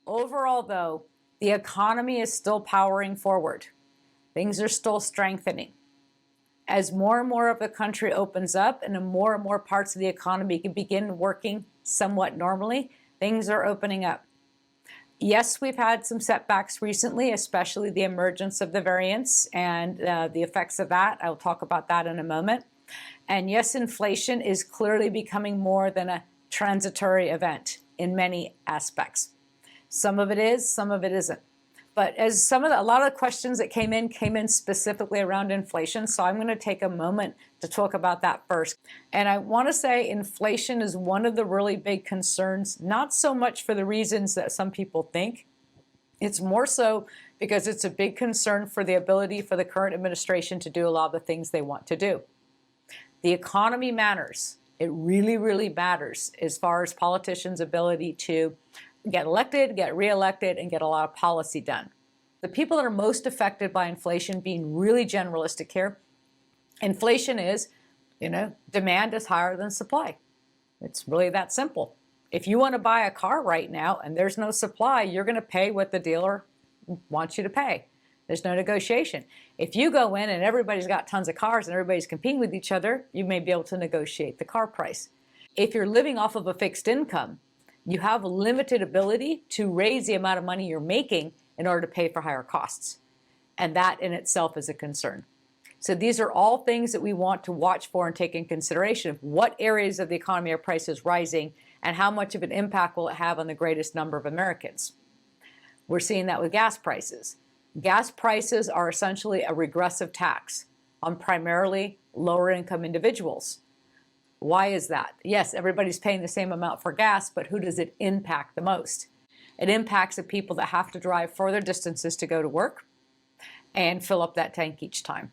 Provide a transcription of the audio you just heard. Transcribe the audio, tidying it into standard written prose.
Overall, though, the economy is still powering forward. Things are still strengthening. As more and more of the country opens up and more parts of the economy can begin working somewhat normally, things are opening up. Yes, we've had some setbacks recently, especially the emergence of the variants and the effects of that. I'll talk about that in a moment. And yes, inflation is clearly becoming more than a transitory event in many aspects. Some of it is, some of it isn't. But as a lot of the questions that came in specifically around inflation, so I'm going to take a moment to talk about that first. And I want to say inflation is one of the really big concerns, not so much for the reasons that some people think. It's more so because it's a big concern for the ability for the current administration to do a lot of the things they want to do. The economy matters. It really, really matters as far as politicians' ability to get elected, get reelected, and get a lot of policy done. The people that are most affected by inflation, being really generalistic here, inflation is, demand is higher than supply. It's really that simple. If you want to buy a car right now and there's no supply, you're going to pay what the dealer wants you to pay. There's no negotiation. If you go in and everybody's got tons of cars and everybody's competing with each other, you may be able to negotiate the car price. If you're living off of a fixed income, you have a limited ability to raise the amount of money you're making in order to pay for higher costs. And that in itself is a concern. So these are all things that we want to watch for and take in consideration of what areas of the economy are prices rising and how much of an impact will it have on the greatest number of Americans. We're seeing that with gas prices. Gas prices are essentially a regressive tax on primarily lower income individuals. Why is that? Yes, everybody's paying the same amount for gas, but who does it impact the most? It impacts the people that have to drive further distances to go to work and fill up that tank each time.